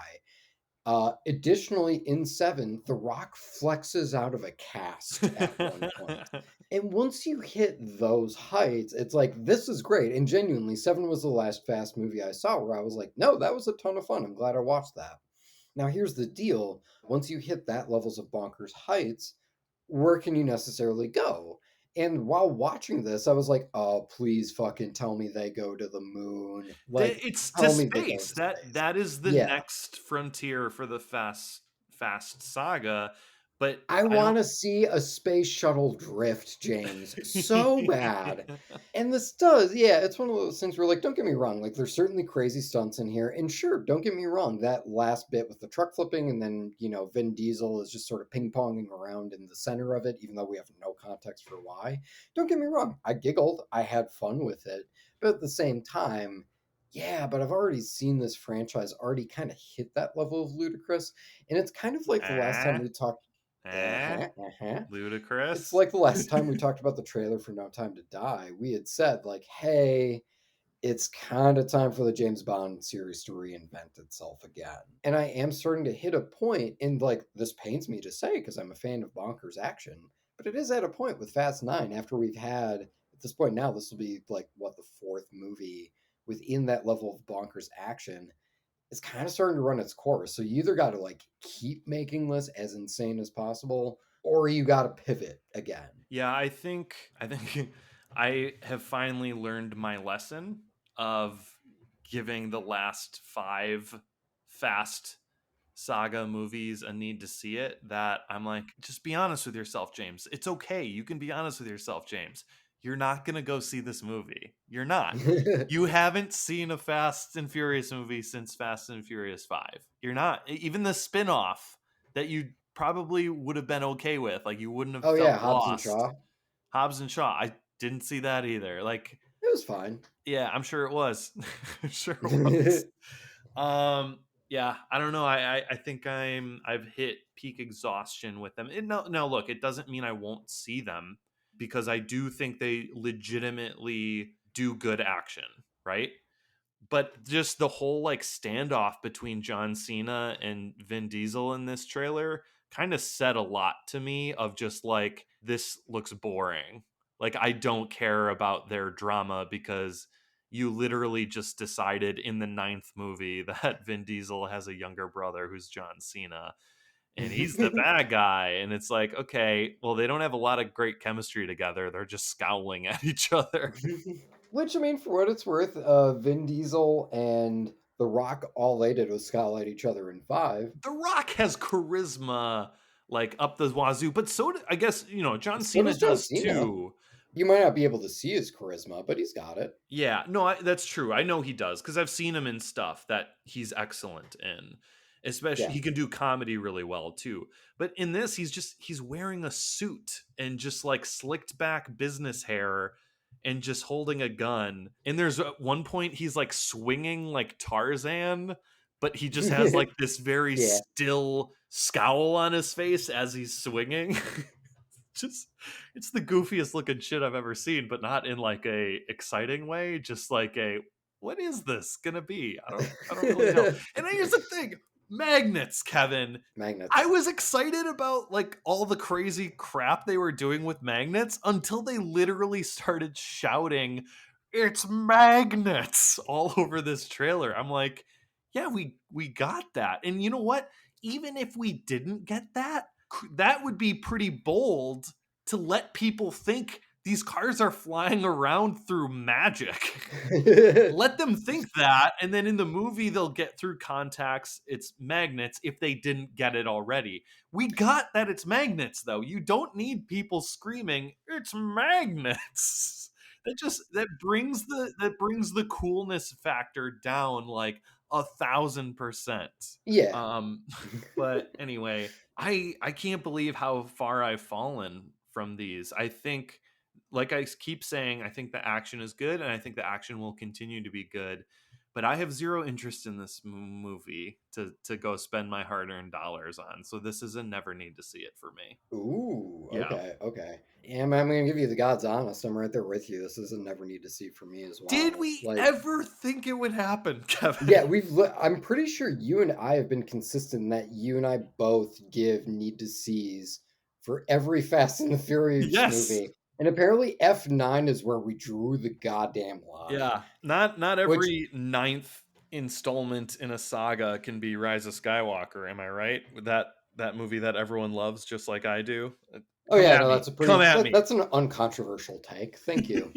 Additionally, in 7, The Rock flexes out of a cast at one point. And once you hit those heights, it's like, this is great. And genuinely, 7 was the last Fast movie I saw where I was like, no, that was a ton of fun. I'm glad I watched that. Now, here's the deal. Once you hit that levels of bonkers heights, where can you necessarily go? And while watching this, I was like, oh, please fucking tell me they go to the moon. Like, It's to tell me they go to space. space. That is the Yeah. next frontier for the Fast Saga, but I I don't. want to see a space shuttle drift, James, so bad. And this does, yeah, it's one of those things where, like, don't get me wrong, like, there's certainly crazy stunts in here. And sure, don't get me wrong, that last bit with the truck flipping and then, Vin Diesel is just sort of ping ponging around in the center of it, even though we have no context for why. Don't get me wrong, I giggled, I had fun with it. But at the same time, yeah, but I've already seen this franchise already kind of hit that level of ludicrous. And it's kind of like the last time we talked. It's Ludacris. like the last time we talked about the trailer for No Time to Die. We had said, like, hey, it's kind of time for the James Bond series to reinvent itself again. And I am starting to hit a point, and like, this pains me to say because I'm a fan of bonkers action, but it is at a point with Fast 9 after we've had, at this point now, this will be like, what, the fourth movie within that level of bonkers action. It's kind of starting to run its course. So you either got to like keep making this as insane as possible, or you got to pivot again. Yeah, I think I have finally learned my lesson of giving the last 5 Fast Saga movies a need to see it, that I'm like, just be honest with yourself, James. It's okay. You can be honest with yourself, James. You're not going to go see this movie. You're not. You haven't seen a Fast and Furious movie since Fast and Furious 5. You're not. Even the spin-off that you probably would have been okay with, like, you wouldn't have Oh felt yeah, Hobbs and lost. Shaw. Hobbs and Shaw, I didn't see that either. Like, It was fine. yeah, I'm sure it was. I'm sure it was. Yeah, I don't know. I think I've hit peak exhaustion with them. And no, look, it doesn't mean I won't see them, because I do think they legitimately do good action, right? But just the whole like standoff between John Cena and Vin Diesel in this trailer kind of said a lot to me of just like, this looks boring. Like, I don't care about their drama because you literally just decided in the 9th movie that Vin Diesel has a younger brother who's John Cena and he's the bad guy. And it's like, okay, well, they don't have a lot of great chemistry together. They're just scowling at each other. Which, I mean, for what it's worth, Vin Diesel and The Rock, all they did was scowl at each other in 5. The Rock has charisma like up the wazoo, but so I guess, John So Cena does John does Cena. too. You might not be able to see his charisma, but he's got it. Yeah, no, that's true. I know he does because I've seen him in stuff that he's excellent in. Especially, he can do comedy really well too. But in this, he's wearing a suit and just like slicked back business hair and just holding a gun. And there's at one point he's like swinging like Tarzan, but he just has like this very still scowl on his face as he's swinging. Just, it's the goofiest looking shit I've ever seen, but not in like a exciting way. Just like a, what is this gonna be? I don't really know. And then here's the thing. Magnets, Kevin. Magnets. I was excited about like all the crazy crap they were doing with magnets until they literally started shouting, "It's magnets!" all over this trailer. I'm like, yeah, we got that. And you know what? Even if we didn't get that, that would be pretty bold to let people think these cars are flying around through magic. Let them think that, and then in the movie they'll get through contacts it's magnets if they didn't get it already. We got that it's magnets though. You don't need people screaming it's magnets. That brings the coolness factor down like 1,000%. Yeah. But anyway, I can't believe how far I've fallen from these. I think, like I keep saying, I think the action is good, and I think the action will continue to be good. But I have zero interest in this movie to go spend my hard-earned dollars on. So this is a never need to see it for me. Ooh, Yeah. okay. Yeah, I'm gonna give you the God's honest. I'm right there with you. This is a never need to see for me as Did well. we Like, ever think it would happen, Kevin? yeah, I'm pretty sure you and I have been consistent in that you and I both give need to sees for every Fast and the Furious Yes. movie. And apparently F9 is where we drew the goddamn line. Yeah. Not Which, every ninth installment in a saga can be Rise of Skywalker, am I right? With that movie that everyone loves just like I do. oh Come yeah, at no, me. that's a Come pretty at me. that's an uncontroversial take. Thank you.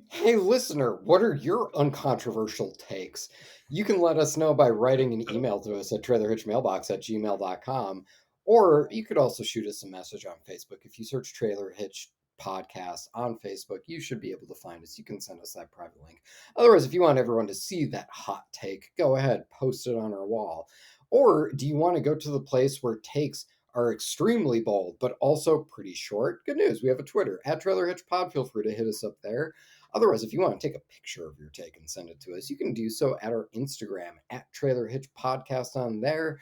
Hey, listener, what are your uncontroversial takes? You can let us know by writing an email to us at trailerhitchmailbox@gmail.com, or you could also shoot us a message on Facebook. If you search Trailer Hitch Podcast on Facebook, you should be able to find us. You can send us that private link. Otherwise, if you want everyone to see that hot take, go ahead, post it on our wall. Or do you want to go to the place where takes are extremely bold, but also pretty short? Good news, we have a Twitter, at Trailer Hitch Pod. Feel free to hit us up there. Otherwise, if you want to take a picture of your take and send it to us, you can do so at our Instagram, at Trailer Hitch Podcast on there.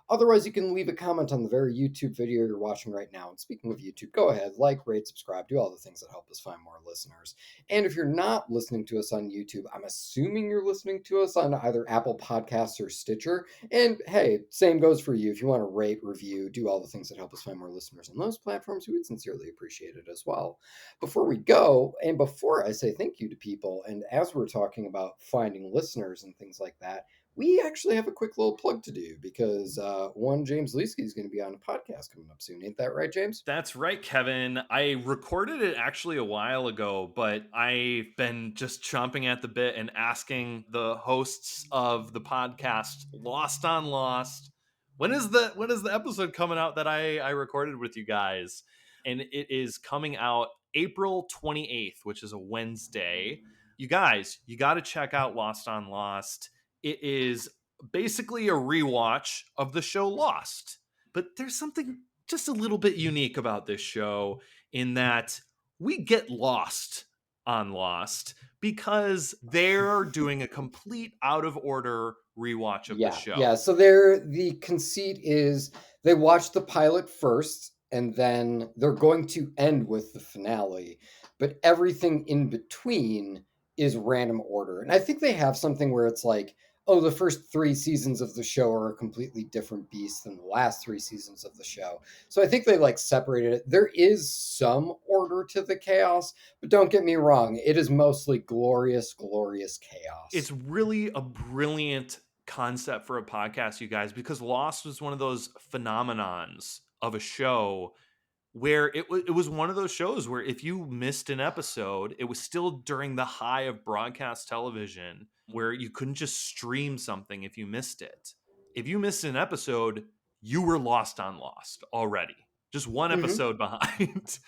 Otherwise, you can leave a comment on the very YouTube video you're watching right now. And speaking of YouTube, go ahead, like, rate, subscribe, do all the things that help us find more listeners. And if you're not listening to us on YouTube, I'm assuming you're listening to us on either Apple Podcasts or Stitcher. And hey, same goes for you. If you want to rate, review, do all the things that help us find more listeners on those platforms, we would sincerely appreciate it as well. Before we go, and before I say thank you to people, and as we're talking about finding listeners and things like that, we actually have a quick little plug to do because one James Leesky is going to be on a podcast coming up soon. Ain't that right, James? That's right, Kevin. I recorded it actually a while ago, but I've been just chomping at the bit and asking the hosts of the podcast Lost on Lost, when is the episode coming out that I recorded with you guys? And it is coming out April 28th, which is a Wednesday. You guys, you got to check out Lost on Lost. It is basically a rewatch of the show Lost. But there's something just a little bit unique about this show in that we get lost on Lost because they're doing a complete out of order rewatch of the show. Yeah. So the conceit is they watch the pilot first and then they're going to end with the finale, but everything in between is random order. And I think they have something where it's like, oh, the first 3 seasons of the show are a completely different beast than the last 3 seasons of the show. So I think they like separated it. There is some order to the chaos, but don't get me wrong, it is mostly glorious, glorious chaos. It's really a brilliant concept for a podcast, you guys, because Lost was one of those phenomenons of a show where it was one of those shows where if you missed an episode, it was still during the high of broadcast television where you couldn't just stream something if you missed it. If you missed an episode, you were lost on Lost already. Just one episode behind.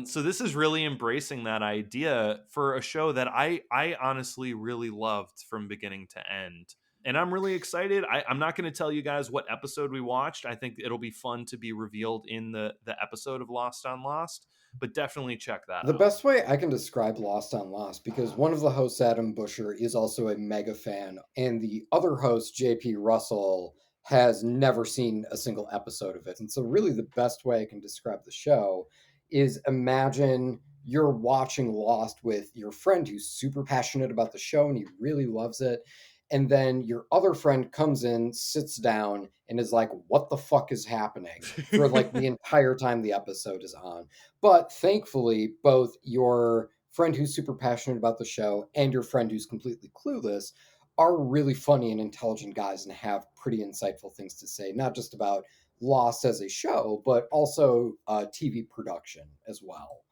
So this is really embracing that idea for a show that I honestly really loved from beginning to end. And I'm really excited. I'm not going to tell you guys what episode we watched. I think it'll be fun to be revealed in the episode of Lost on Lost, but definitely check that The out. best way I can describe Lost on Lost, because one of the hosts, Adam Busher, is also a mega fan, and the other host, JP Russell, has never seen a single episode of it. And so really the best way I can describe the show is imagine you're watching Lost with your friend who's super passionate about the show and he really loves it. And then your other friend comes in, sits down, and is like, what the fuck is happening for like the entire time the episode is on. But thankfully, both your friend who's super passionate about the show and your friend who's completely clueless are really funny and intelligent guys and have pretty insightful things to say, not just about Lost as a show, but also TV production as well.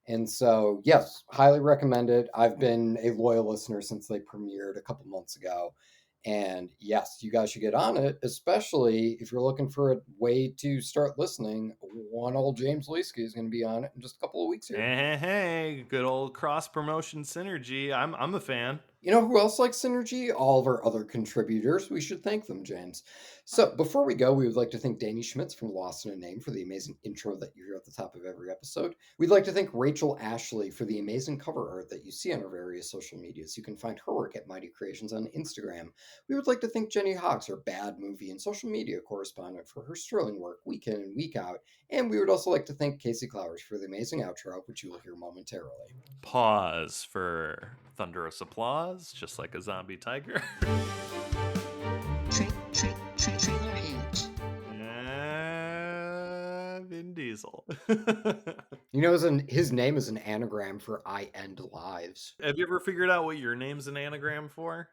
And so, yes, highly recommend it. I've been a loyal listener since they premiered a couple months ago. And yes, you guys should get on it, especially if you're looking for a way to start listening. One old James Leesky is going to be on it in just a couple of weeks here. Hey, good old cross promotion synergy. I'm a fan. You know who else likes Synergy? All of our other contributors. We should thank them, James. So before we go, we would like to thank Danny Schmitz from Lost in a Name for the amazing intro that you hear at the top of every episode. We'd like to thank Rachel Ashley for the amazing cover art that you see on our various social medias. You can find her work at Mighty Creations on Instagram. We would like to thank Jenny Hawks, our bad movie and social media correspondent, for her sterling work week in and week out. And we would also like to thank Casey Clowers for the amazing outro, which you will hear momentarily. Pause for thunderous applause, just like a zombie tiger. Trailer Hitch. Vin Diesel. You know, his name is an anagram for I End Lives. Have you ever figured out what your name's an anagram for?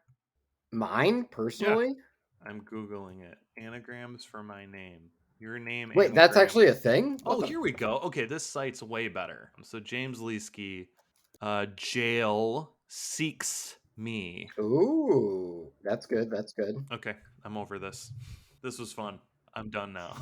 Mine, personally? Yeah. I'm Googling it. Anagrams for my name. Your name. Wait, that's actually a thing? Here we go. Okay, this site's way better. So James Leesky, jail seeks me. Ooh, that's good. That's good. Okay, I'm over this. This was fun. I'm done now.